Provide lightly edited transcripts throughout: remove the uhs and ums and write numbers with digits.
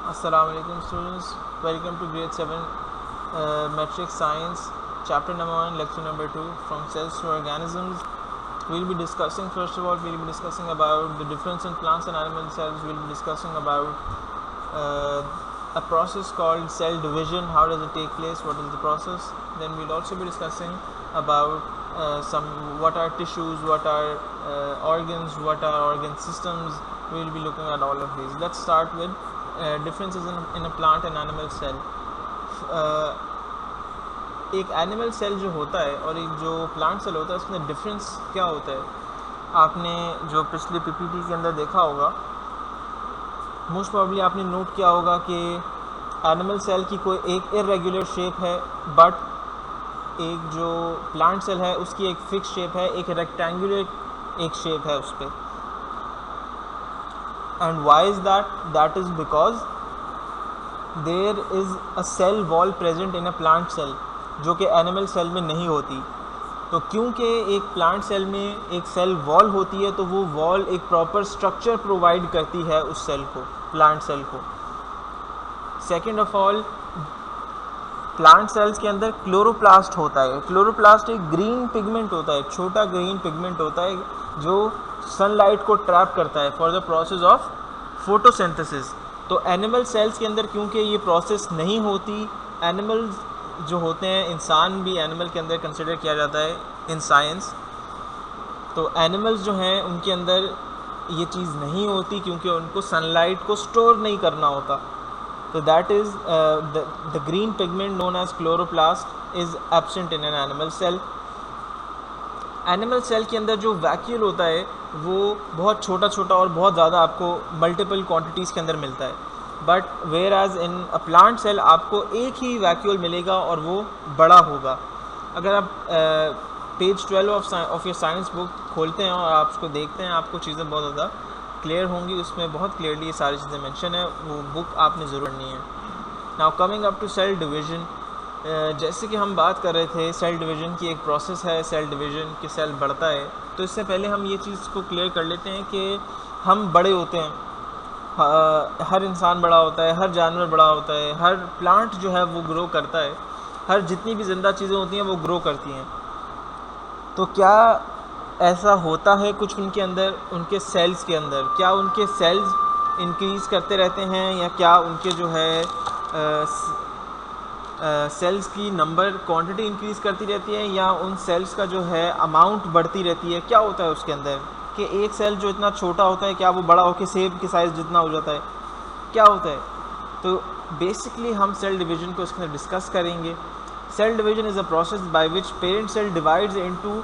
Assalamu alaikum students, welcome to grade 7 metric science chapter number 1 lecture number 2 from cells to organisms. We'll be discussing, first of all, about the difference in plants and animal cells. We'll be discussing about a process called cell division. How does it take place? What is the process? Then we'll also be discussing about what are tissues, what are organs, what are organ systems. We'll be looking at all of these. Let's start with differences in a plant and animal cell. एक animal cell जो होता है और एक जो plant cell होता है उसमें डिफरेंस क्या होता है, आपने जो पिछले पीपीटी के अंदर देखा होगा, मोस्ट प्रॉब्ली आपने नोट किया होगा कि एनिमल सेल की कोई एक इरेगुलर शेप है, बट एक जो प्लांट सेल है उसकी एक फिक्स शेप है, एक रेक्टेंगुलर एक शेप है उस पर. And why is that? That is because there is a cell wall present in a plant cell जो कि एनिमल सेल में नहीं होती. तो क्योंकि एक प्लांट सेल में एक सेल वॉल होती है तो वो वॉल एक प्रॉपर स्ट्रक्चर प्रोवाइड करती है उस सेल को, प्लांट सेल को. Second of all, plant cells के अंदर क्लोरोप्लास्ट होता है. क्लोरोप्लास्ट एक ग्रीन पिगमेंट होता है, छोटा ग्रीन पिगमेंट होता है जो सनलाइट को ट्रैप करता है for the process of photosynthesis. तो एनिमल सेल्स के अंदर क्योंकि ये प्रोसेस नहीं होती, एनिमल्स जो होते हैं, इंसान भी एनिमल के अंदर कंसिडर किया जाता है इन साइंस, तो एनिमल्स जो हैं उनके अंदर ये चीज़ नहीं होती क्योंकि उनको सनलाइट को स्टोर नहीं करना होता. तो that is the green pigment known as chloroplast is absent in an animal cell. Animal cell के अंदर जो वैक्यूल होता है वो बहुत छोटा छोटा और बहुत ज़्यादा आपको मल्टीपल क्वांटिटीज़ के अंदर मिलता है, but whereas in a plant cell आपको एक ही वैक्यूल मिलेगा और वो बड़ा होगा. अगर आप page 12 of your science book खोलते हैं और आप उसको देखते हैं, आपको चीज़ें बहुत ज़्यादा क्लियर होंगी. उसमें बहुत क्लियरली ये सारी चीज़ें मेंशन है, वो बुक आपने ज़रूर पढ़नी है. Now coming up to cell division, जैसे कि हम बात कर रहे थे, सेल डिवीज़न की एक प्रोसेस है, सेल डिवीज़न कि सेल बढ़ता है. तो इससे पहले हम ये चीज़ को क्लियर कर लेते हैं कि हम बड़े होते हैं, हर इंसान बड़ा होता है, हर जानवर बड़ा होता है, हर प्लांट जो है वो ग्रो करता है, हर जितनी भी ज़िंदा चीज़ें होती हैं वो ग्रो करती हैं. तो क्या ऐसा होता है कुछ उनके अंदर, उनके सेल्स के अंदर, क्या उनके सेल्स इंक्रीज़ करते रहते हैं या क्या उनके जो है सेल्स की नंबर क्वांटिटी इंक्रीज़ करती रहती है या उन सेल्स का जो है अमाउंट बढ़ती रहती है? क्या होता है उसके अंदर कि एक सेल जो इतना छोटा होता है क्या वो बड़ा होकर सेब की साइज़ जितना हो जाता है? क्या होता है? तो बेसिकली हम सेल डिवीज़न को इसके अंदर डिस्कस करेंगे. Cell division is a process by which parent cell divides into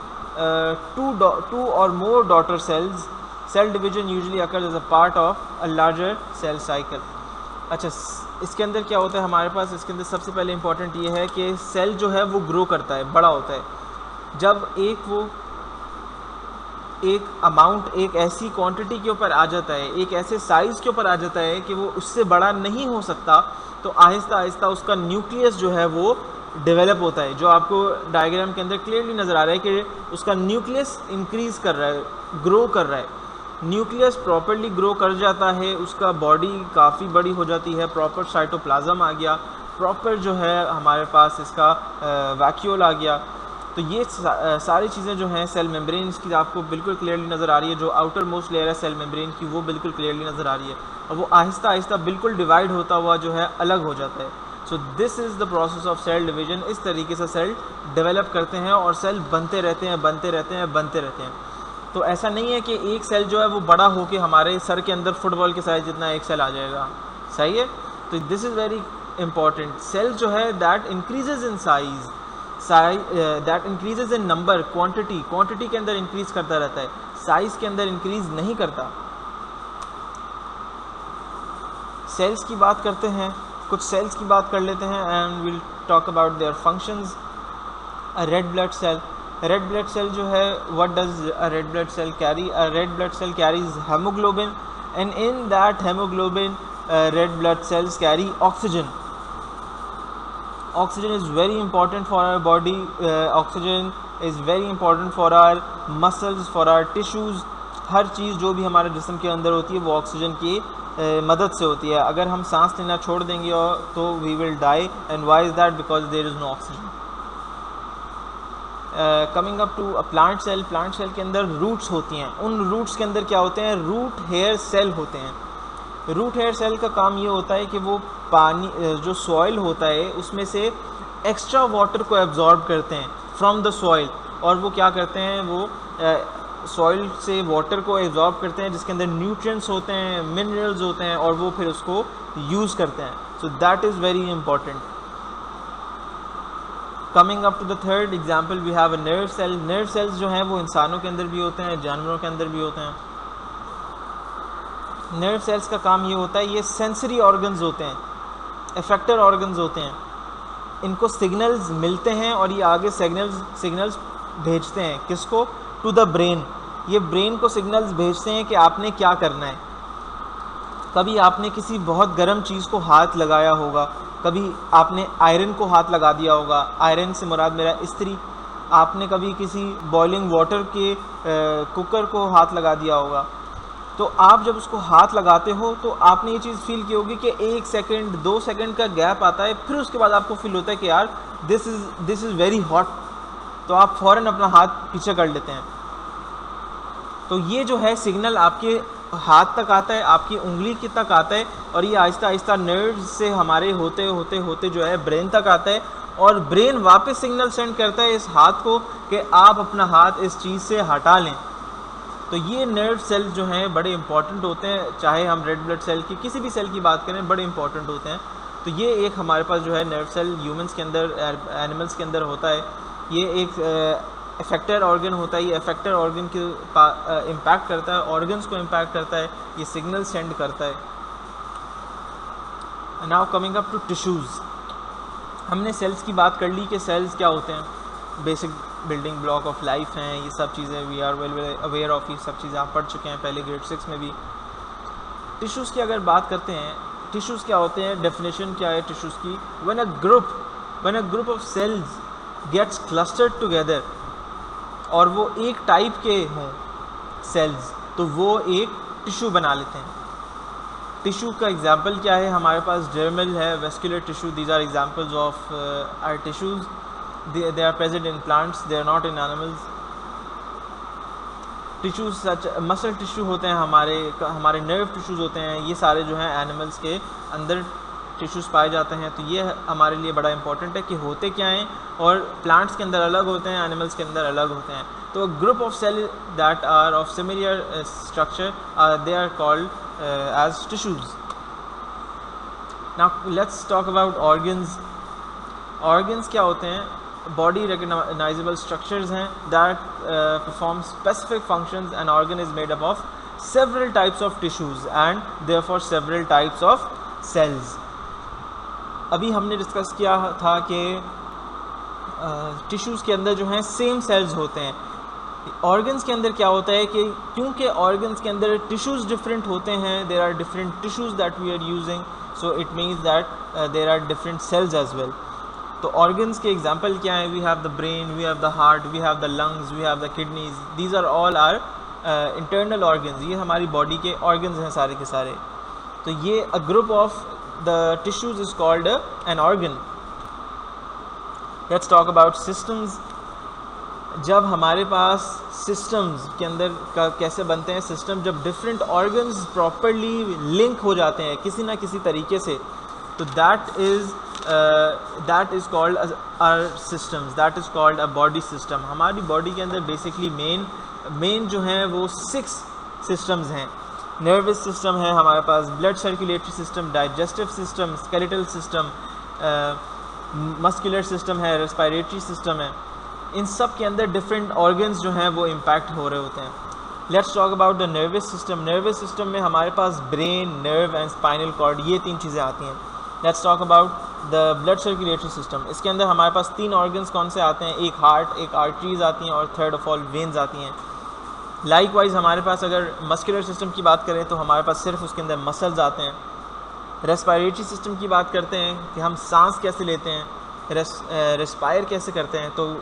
two और more daughter cells. Cell division usually occurs as a part of a larger cell cycle. अच्छा, इसके अंदर क्या होता है हमारे पास? इसके अंदर सबसे पहले इंपॉर्टेंट ये है कि सेल जो है वो ग्रो करता है, बड़ा होता है. जब एक अमाउंट, एक ऐसी क्वांटिटी के ऊपर आ जाता है, एक ऐसे साइज़ के ऊपर आ जाता है कि वो उससे बड़ा नहीं हो सकता, तो आहिस्ता आहिस्ता उसका न्यूक्लियस जो है वो डेवलप होता है, जो आपको डायग्राम के अंदर क्लियरली नज़र आ रहा है कि उसका न्यूक्लियस इंक्रीज़ कर रहा है, ग्रो कर रहा है. न्यूक्लियस प्रॉपर्ली ग्रो कर जाता है, उसका बॉडी काफ़ी बड़ी हो जाती है, प्रॉपर साइटोप्लाज्म आ गया, प्रॉपर जो है हमारे पास इसका वैक्यूल आ गया. तो ये सारी चीज़ें जो हैं, सेल मेम्ब्रेन इसकी आपको बिल्कुल क्लियरली नज़र आ रही है, जो आउटर मोस्ट लेयर है सेल मेम्ब्रेन की वो बिल्कुल क्लियरली नज़र आ रही है, और वो आहिस्ता आहिस्ता बिल्कुल डिवाइड होता हुआ जो है अलग हो जाता है. So this is the process of cell division. इस तरीके से सेल डेवलप करते हैं और सेल बनते रहते हैं, बनते रहते हैं, बनते रहते हैं. तो ऐसा नहीं है कि एक सेल जो है वो बड़ा होकर हमारे सर के अंदर फुटबॉल के साइज़ जितना एक सेल आ जाएगा. सही है? तो this is very important. Cell जो है that increases in size, that increases in number, quantity के अंदर इंक्रीज़ करता रहता है, साइज़ के अंदर इंक्रीज़ नहीं करता. सेल्स की बात करते हैं, कुछ सेल्स की बात कर लेते हैं and will talk about their functions. A red blood cell, red blood cell जो है, what does a red blood cell carry? A red blood cell carries haemoglobin, and in that haemoglobin red blood cells carry oxygen. Oxygen is very important for our body. Oxygen is very important for our muscles, for our tissues. हर चीज़ जो भी हमारे जिस्म के अंदर होती है वो oxygen की मदद से होती है। अगर हम सांस लेना छोड़ देंगे और तो we will die. And why is that? Because there is no oxygen. Coming up to a plant cell, plant cell के अंदर रूट्स होती हैं। उन रूट्स के अंदर क्या होते हैं? रूट हेयर सेल होते हैं। रूट हेयर सेल का काम ये होता है कि वो पानी जो सॉइल होता है उसमें से एक्स्ट्रा वाटर को एब्जॉर्ब करते हैं फ्रॉम द सॉइल, और वो क्या करते हैं, वो सॉइल से वाटर को एब्जॉर्ब करते हैं जिसके अंदर न्यूट्रिएंट्स होते हैं, मिनरल्स होते हैं, और वो फिर उसको यूज़ करते हैं। So that is very important. Coming up to the third example, we have a nerve cell. Nerve cells जो हैं वो इंसानों के अंदर भी होते हैं, जानवरों के अंदर भी होते हैं। नर्व सेल्स का काम ये होता है, ये सेंसरी ऑर्गन्स होते हैं, इफेक्टर ऑर्गन्स होते हैं। इनको सिग्नल्स मिलते हैं और ये आगे सिग्नल्स भेजते हैं। किसको? To the brain. ये ब्रेन को सिग्नल्स भेजते हैं कि आपने क्या करना है। कभी आपने किसी बहुत गर्म चीज़ को हाथ लगाया होगा, कभी आपने आयरन को हाथ लगा दिया होगा, आयरन से मुराद मेरा इस्त्री। आपने कभी किसी बॉइलिंग वाटर के कुकर को हाथ लगा दिया होगा। तो आप जब उसको हाथ लगाते हो तो आपने ये चीज़ फील की होगी कि 1 सेकंड 2 सेकंड का गैप आता है, फिर उसके बाद आपको फील होता है कि यार दिस इज़ वेरी हॉट, तो आप फ़ौरन अपना हाथ पीछे कर लेते हैं। तो ये जो है सिग्नल आपके हाथ तक आता है, आपकी उंगली के तक आता है, और ये आहिस्ता आहिस्ता नर्व्स से हमारे होते होते होते जो है ब्रेन तक आता है, और ब्रेन वापस सिग्नल सेंड करता है इस हाथ को कि आप अपना हाथ इस चीज़ से हटा लें। तो ये नर्व सेल जो हैं बड़े इंपॉर्टेंट होते हैं, चाहे हम रेड ब्लड सेल की किसी भी सेल की बात करें, बड़े इंपॉर्टेंट होते हैं। तो ये एक हमारे पास जो है नर्व सेल ह्यूमंस के अंदर, एनिमल्स के अंदर होता है। ये एक इफेक्टर ऑर्गन होता है। ये इफेक्टर ऑर्गन के इम्पैक्ट करता है, ऑर्गन्स को इम्पैक्ट करता है, ये सिग्नल सेंड करता है। Now coming up to tissues. हमने सेल्स की बात कर ली कि सेल्स क्या होते हैं, basic building block of life हैं, ये सब चीज़ें we are well aware of, ये सब चीज़ें आप पढ़ चुके हैं पहले ग्रेड 6 में भी। टिश्यूज़ की अगर बात करते हैं, टिश्यूज़ क्या होते हैं, डेफिनेशन क्या है टिश्यूज़ की? When a group of cells gets clustered together, और वो एक टाइप के हों सेल्स, तो वो एक टिश्यू बना लेते हैं। टिश्यू का एग्जांपल क्या है? हमारे पास डर्मल है, vascular tissue, these are examples of our tissues. they are present in plants, they are not in animals. Tissues such muscle tissue होते हैं, हमारे नर्व टिश्यूज़ होते हैं, ये सारे जो हैं एनिमल्स के अंदर टिश्यूज़ पाए जाते हैं। तो ये हमारे लिए बड़ा इंपॉर्टेंट है कि होते क्या हैं, और प्लांट्स के अंदर अलग होते हैं, एनिमल्स के अंदर अलग होते हैं। तो group of cell that are of similar structure they are called as tissues. Now let's talk about organs. Organs क्या होते हैं? बॉडी रिकग्नाइजेबल स्ट्रक्चर्स हैं that perform specific functions. An organ is made up of several types of tissues and therefore several types of cells. अभी हमने discuss किया था कि tissues के अंदर जो हैं सेम सेल्स होते हैं। ऑर्गन्स के अंदर क्या होता है कि क्योंकि ऑर्गन्स के अंदर टिश्यूज़ डिफरेंट होते हैं, there are different tissues that we are using, so it means that there are different cells as well. तो ऑर्गन्स के एग्जांपल क्या हैं? We have the brain, we have the heart, we have the lungs, we have the kidneys, these are all are internal organs. ये हमारी body के organs हैं सारे के सारे। तो ये अ group of the tissues is called an organ. Let's talk about systems. जब हमारे पास सिस्टम्स के अंदर का कैसे बनते हैं सिस्टम, जब डिफरेंट ऑर्गन्स प्रॉपरली लिंक हो जाते हैं किसी ना किसी तरीके से, तो that is called our systems, that is called a body system. हमारी बॉडी के अंदर बेसिकली मेन जो हैं वो 6 सिस्टम्स हैं। नर्वस सिस्टम है हमारे पास, blood circulatory system, digestive system, skeletal system, muscular system है, रेस्पिरेटरी सिस्टम है। इन सब के अंदर डिफरेंट ऑर्गन्स जो हैं वो इम्पैक्ट हो रहे होते हैं। Let's talk about the nervous system. Nervous system में हमारे पास brain, nerve and spinal cord, ये 3 चीज़ें आती हैं। Let's talk about the blood circulatory system. इसके अंदर हमारे पास 3 ऑर्गन्स कौन से आते हैं? एक हार्ट, एक आर्टरीज आती हैं, और थर्ड ऑफ ऑल वेन्स आती हैं। लाइकवाइज हमारे पास अगर मस्कुलर सिस्टम की बात करें तो हमारे पास सिर्फ उसके अंदर मसल्स आते हैं। रेस्पिरेटरी सिस्टम की बात करते हैं कि हम सांस कैसे लेते हैं, रेस्पायर कैसे करते हैं, तो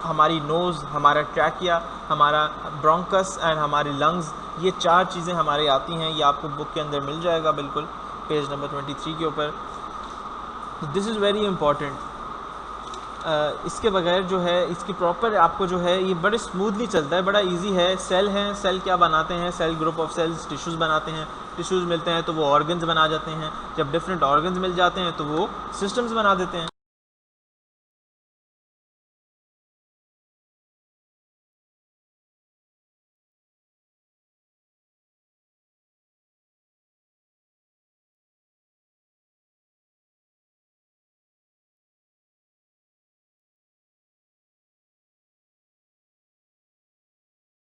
हमारी नोज़, हमारा ट्रैकिया, हमारा ब्रोंकस एंड हमारी लंग्स, ये 4 चीज़ें हमारे आती हैं, ये आपको बुक के अंदर मिल जाएगा बिल्कुल पेज नंबर 23 के ऊपर। This is very important. इसके बगैर जो है इसकी प्रॉपर आपको जो है ये बड़े स्मूथली चलता है, बड़ा इजी है। सेल हैं, सेल क्या बनाते हैं, cell group of cells tissues बनाते हैं, टिश्यूज़ मिलते हैं तो वो ऑर्गन्स बना जाते हैं, जब डिफरेंट ऑर्गन्स मिल जाते हैं तो वो सिस्टम्स बना देते हैं।